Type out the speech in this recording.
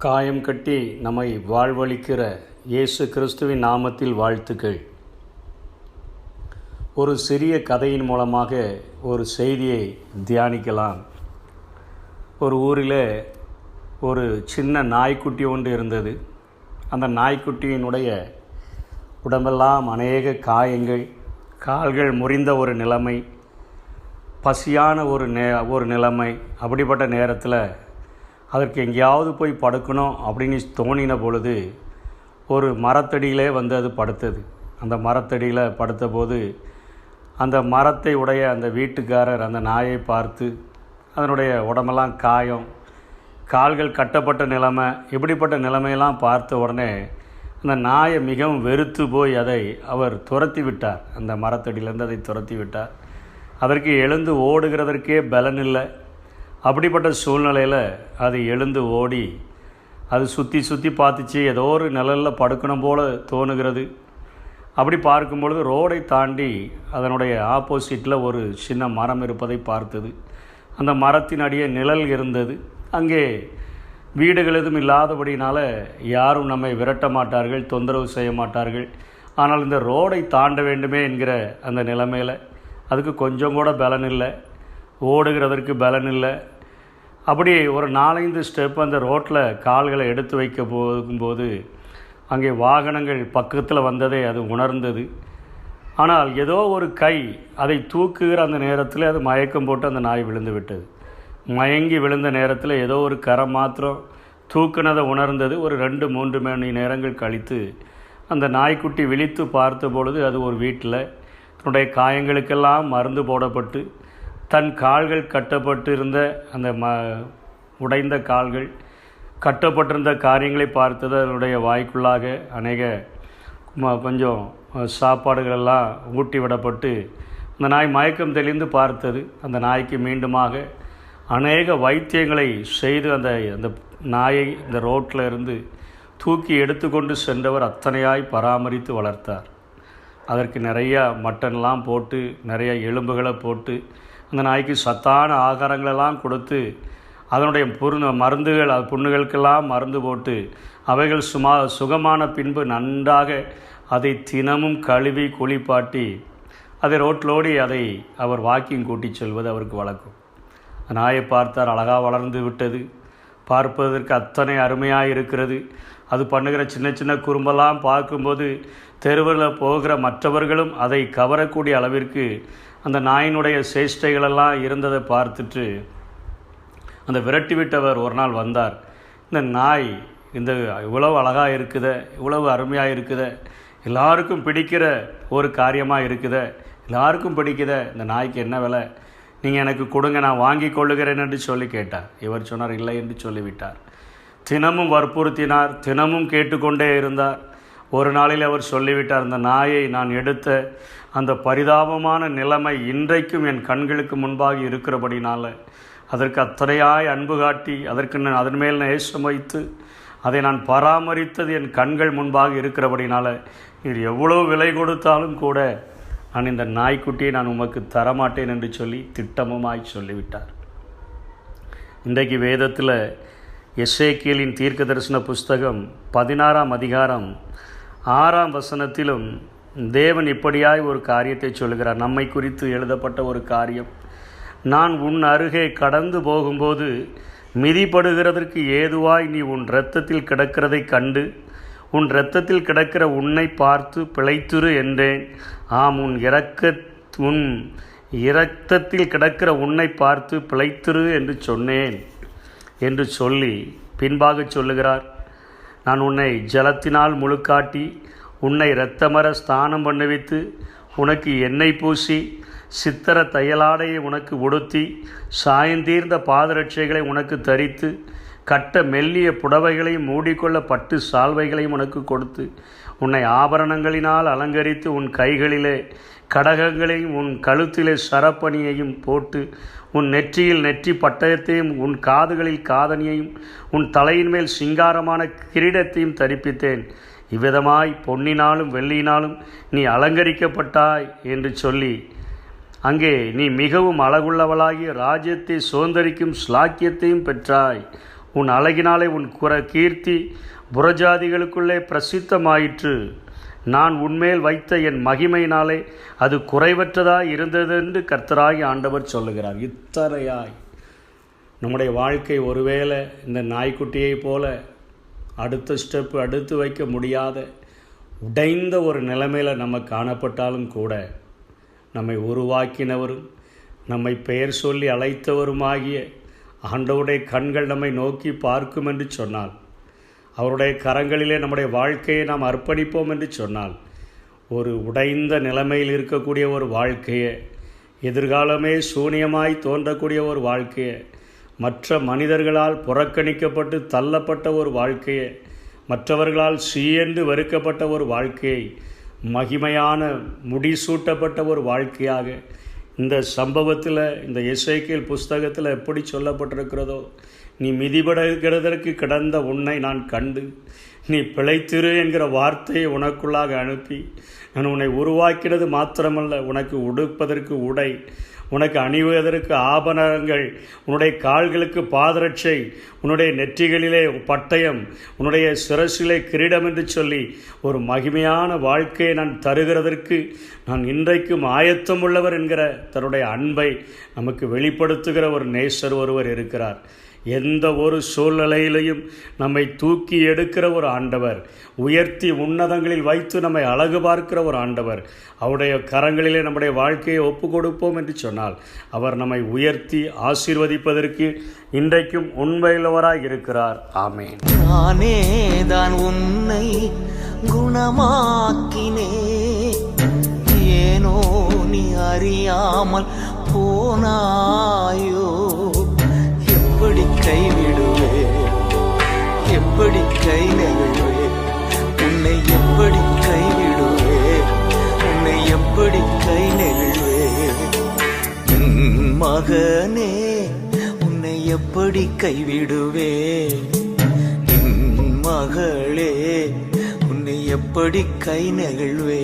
காயம் கட்டி நம்மை வாழ்வளிக்கிற இயேசு கிறிஸ்துவின் நாமத்தில் வாழ்த்துக்கள். ஒரு சிறிய கதையின் மூலமாக ஒரு செய்தியை தியானிக்கலாம். ஒரு ஊரில் ஒரு சின்ன நாய்க்குட்டி ஒன்று இருந்தது. அந்த நாய்க்குட்டியினுடைய உடம்பெல்லாம் அநேக காயங்கள், கால்கள் முறிந்த ஒரு நிலைமை, பசியான ஒரு நிலைமை. அப்படிப்பட்ட நேரத்தில் அதற்கு எங்கேயாவது போய் படுக்கணும் அப்படின்னு தோணின பொழுது ஒரு மரத்தடியிலே வந்து அது படுத்தது. அந்த மரத்தடியில் படுத்தபோது அந்த மரத்தை உடைய அந்த வீட்டுக்காரர் அந்த நாயை பார்த்து அதனுடைய உடம்பெல்லாம் காயம், கால்கள் கட்டப்பட்ட நிலைமை, இப்படிப்பட்ட நிலைமையெல்லாம் பார்த்த உடனே அந்த நாயை மிகவும் வெறுத்து போய் அதை அவர் துரத்தி விட்டார். அந்த மரத்தடியிலேருந்து அதை துரத்தி விட்டார். அதற்கு எழுந்து ஓடுகிறதற்கே பலன் இல்லை. அப்படிப்பட்ட சூழ்நிலையில் அது எழுந்து ஓடி அது சுற்றி சுற்றி பார்த்துச்சு. ஏதோ ஒரு நிழலில் படுக்கணும் போல் தோணுகிறது. அப்படி பார்க்கும் பொழுது ரோடை தாண்டி அதனுடைய ஆப்போசிட்டில் ஒரு சின்ன மரம் இருப்பதை பார்த்தது. அந்த மரத்தின் அடியே நிழல் இருந்தது. அங்கே வீடுகள் எதுவும் இல்லாதபடினால யாரும் நம்மை விரட்ட மாட்டார்கள், தொந்தரவு செய்ய மாட்டார்கள். ஆனால் இந்த ரோடை தாண்ட வேண்டுமே என்கிற அந்த நிலைமையில் அதுக்கு கொஞ்சம் கூட பலன் இல்லை, ஓடுகிறதற்கு பலன் இல்லை. அப்படி ஒரு 4-5 ஸ்டெப் அந்த ரோட்டில் கால்களை எடுத்து வைக்க போகும்போது அங்கே வாகனங்கள் பக்கத்தில் வந்ததை அது உணர்ந்தது. ஆனால் ஏதோ ஒரு கை அதை தூக்குகிற அந்த நேரத்தில் அது மயக்கம் போட்டு அந்த நாய் விழுந்து விட்டது. மயங்கி விழுந்த நேரத்தில் ஏதோ ஒரு கரம் மாத்திரம் தூக்குனதை உணர்ந்தது. ஒரு 2-3 மணி நேரங்கள் கழித்து அந்த நாய்க்குட்டி விழித்து பார்த்த பொழுது அது ஒரு வீட்டில் தன்னுடைய காயங்களுக்கெல்லாம் மருந்து போடப்பட்டு தன் கால்கள் கட்டப்பட்டு இருந்த அந்த உடைந்த கால்கள் கட்டப்பட்டிருந்த காரியங்களை பார்த்தது. அதனுடைய வாய்க்குள்ளாக அநேக கொஞ்சம் சாப்பாடுகளெல்லாம் ஊட்டி விடப்பட்டு அந்த நாய் மயக்கம் தெளிந்து பார்த்தது. அந்த நாய்க்கு மீண்டுமாக அநேக வைத்தியங்களை செய்து அந்த நாயை இந்த ரோட்டில் இருந்து தூக்கி எடுத்துக்கொண்டு சென்றவர் அத்தனையாய் பராமரித்து வளர்த்தார். அதற்கு நிறையா மட்டன்லாம் போட்டு நிறைய எலும்புகளை போட்டு அந்த நாய்க்கு சத்தான ஆகாரங்களெல்லாம் கொடுத்து அதனுடைய மருந்துகள் புண்ணுகளுக்கெல்லாம் மருந்து போட்டு அவைகள் சுகமான பின்பு நன்றாக அதை தினமும் கழுவி குளிப்பாட்டி அதை ரோட்டிலோடி அதை அவர் வாக்கிங் கூட்டி செல்வது அவருக்கு வழக்கம். நாயை பார்த்தார், அழகாக வளர்ந்து விட்டது, பார்ப்பதற்கு அத்தனை அருமையாக இருக்கிறது. அது பண்ணுகிற சின்ன சின்ன குறும்பெல்லாம் பார்க்கும்போது தெருவில் போகிற மற்றவர்களும் அதை கவரக்கூடிய அளவிற்கு அந்த நாயினுடைய சேஷ்டைகளெல்லாம் இருந்ததை பார்த்துட்டு அந்த விரட்டி விட்டவர் ஒரு நாள் வந்தார். இந்த நாய் இவ்வளவு அழகாக இருக்குதே, இவ்வளவு அருமையாக இருக்குதே, எல்லாருக்கும் பிடிக்கிற ஒரு காரியமாக இருக்குதே, எல்லாருக்கும் பிடிக்குதே, இந்த நாய்க்கு என்ன விலை, நீங்கள் எனக்கு கொடுங்க, நான் வாங்கி கொள்ளுகிறேன் என்று சொல்லி கேட்டார். இவர் சொன்னார் இல்லை என்று சொல்லிவிட்டார். தினமும் வற்புறுத்தினார், தினமும் கேட்டுக்கொண்டே இருந்தார். ஒரு நாளில் அவர் சொல்லிவிட்டார், அந்த நாயை நான் எடுத்த அந்த பரிதாபமான நிலைமை இன்றைக்கும் என் கண்களுக்கு முன்பாக இருக்கிறபடினால அதற்கு அத்தனையாய் அன்பு காட்டி அதன் மேல் நேசம் வைத்து அதை நான் பராமரித்தது என் கண்கள் முன்பாக இருக்கிறபடினால இது எவ்வளோ விலை கொடுத்தாலும் கூட நான் இந்த நாய்க்குட்டியை நான் உமக்கு தரமாட்டேன் என்று சொல்லி திட்டமுமாய் சொல்லிவிட்டார். இன்றைக்கு வேதத்தில் எசேக்கியேலின் தீர்க்க தரிசன புஸ்தகம் 16ஆம் அதிகாரம் 6ஆம் வசனத்திலும் தேவன் இப்படியாய் ஒரு காரியத்தை சொல்கிறார். நம்மை குறித்து எழுதப்பட்ட ஒரு காரியம். நான் உன் அருகே கடந்து போகும்போது மிதிப்படுகிறதற்கு ஏதுவாய் நீ உன் இரத்தத்தில் கிடக்கிறதை கண்டு உன் இரத்தத்தில் கிடக்கிற உன்னை பார்த்து பிழைத்துரு என்றேன். ஆம், உன் இரத்தத்தில் கிடக்கிற உன்னை பார்த்து பிழைத்துரு என்று சொன்னேன் என்று சொல்லி பின்பாக சொல்லுகிறார். நான் உன்னை ஜலத்தினால் முழுக்காட்டி உன்னை இரத்தமர ஸ்தானம் பண்ணுவித்து உனக்கு எண்ணெய் பூசி சித்திர தையலாடையை உனக்கு உடுத்தி சாயந்தீர்ந்த பாதரட்சைகளை உனக்கு தரித்து கட்ட மெல்லிய புடவைகளையும் மூடிக்கொள்ள பட்டு சால்வைகளையும் உனக்கு கொடுத்து உன்னை ஆபரணங்களினால் அலங்கரித்து உன் கைகளிலே கடகங்களையும் உன் கழுத்திலே சரப்பணியையும் போட்டு உன் நெற்றியில் நெற்றி பட்டயத்தையும் உன் காதுகளில் காதணியையும் உன் தலையின் மேல் சிங்காரமான கிரீடத்தையும் தரிப்பித்தேன். இவ்விதமாய் பொன்னினாலும் வெள்ளியினாலும் நீ அலங்கரிக்கப்பட்டாய் என்று சொல்லி அங்கே நீ மிகவும் அழகுள்ளவளாகிய ராஜ்யத்தை சுதந்தரிக்கும் ஸ்லாக்கியத்தையும் பெற்றாய். உன் அழகினாலே உன் கீர்த்தி புறஜாதிகளுக்குள்ளே பிரசித்தமாயிற்று. நான் உன்மேல் வைத்த என் மகிமையினாலே அது குறைவற்றதாய் இருந்ததென்று கர்த்தராகி ஆண்டவர் சொல்லுகிறார். இத்தனையாய் நம்முடைய வாழ்க்கை ஒருவேளை இந்த நாய்க்குட்டியை போல அடுத்த ஸ்டெப்பு அடுத்து வைக்க முடியாத உடைந்த ஒரு நிலைமையில் நம்ம காணப்பட்டாலும் கூட நம்மை உருவாக்கினவரும் நம்மை பெயர் சொல்லி அழைத்தவருமாகிய ஆண்டவருடைய கண்கள் நம்மை நோக்கி பார்க்கும் என்று சொன்னால், அவருடைய கரங்களிலே நம்முடைய வாழ்க்கையை நாம் அர்ப்பணிப்போம் என்று சொன்னால், ஒரு உடைந்த நிலைமையில் இருக்கக்கூடிய ஒரு வாழ்க்கையை, எதிர்காலமே சூனியமாய் தோன்றக்கூடிய ஒரு வாழ்க்கையை, மற்ற மனிதர்களால் புறக்கணிக்கப்பட்டு தள்ளப்பட்ட ஒரு வாழ்க்கையை, மற்றவர்களால் சீயென்று வெறுக்கப்பட்ட ஒரு வாழ்க்கையை மகிமையான முடிசூட்டப்பட்ட ஒரு வாழ்க்கையாக இந்த சம்பவத்தில், இந்த எசேக்கியேல் புஸ்தகத்தில் எப்படி சொல்லப்பட்டிருக்கிறதோ, நீ மிதிபடுகிறதற்கு கிடந்த உன்னை நான் கண்டு நீ பிழைத்திரு என்கிற வார்த்தையை உனக்குள்ளாக அனுப்பி நான் உன்னை உருவாக்கினது மாத்திரமல்ல, உனக்கு உடுப்பதற்கு உடை, உனக்கு அணிவதற்கு ஆபரணங்கள், உன்னுடைய கால்களுக்கு பாதரட்சை, உன்னுடைய நெற்றிகளிலே பட்டயம், உன்னுடைய சிரசிலே கிரீடம் என்று சொல்லி ஒரு மகிமையான வாழ்க்கையை நான் தருகிறதற்கு நான் இன்றைக்கும் ஆயத்தம் உள்ளவர் என்கிற தன்னுடைய அன்பை நமக்கு வெளிப்படுத்துகிற ஒரு நேசர் ஒருவர் இருக்கிறார். எந்த ஒரு சூழ்நிலையிலையும் நம்மை தூக்கி எடுக்கிற ஒரு ஆண்டவர், உயர்த்தி உன்னதங்களில் வைத்து நம்மை அழகு பார்க்கிற ஒரு ஆண்டவர், அவருடைய கரங்களிலே நம்முடைய வாழ்க்கையை ஒப்பு கொடுப்போம் என்று சொன்னால் அவர் நம்மை உயர்த்தி ஆசீர்வதிப்பதற்கு இன்றைக்கும் உண்மையுள்ளவராய் இருக்கிறார். ஆமென். நானே தான் உன்னை குணமாக்கினே, ஏனோ நீ அறியாமல் போனாயோ. எப்படி கைவிடுவே, எப்படி கை நெகிழ்வே, உன்னை எப்படி கைவிடுவே, உன்னை எப்படி கை நெகிழ்வே. மகனே உன்னை எப்படி கைவிடுவே, மகளே உன்னை எப்படி கை நெகிழ்வே.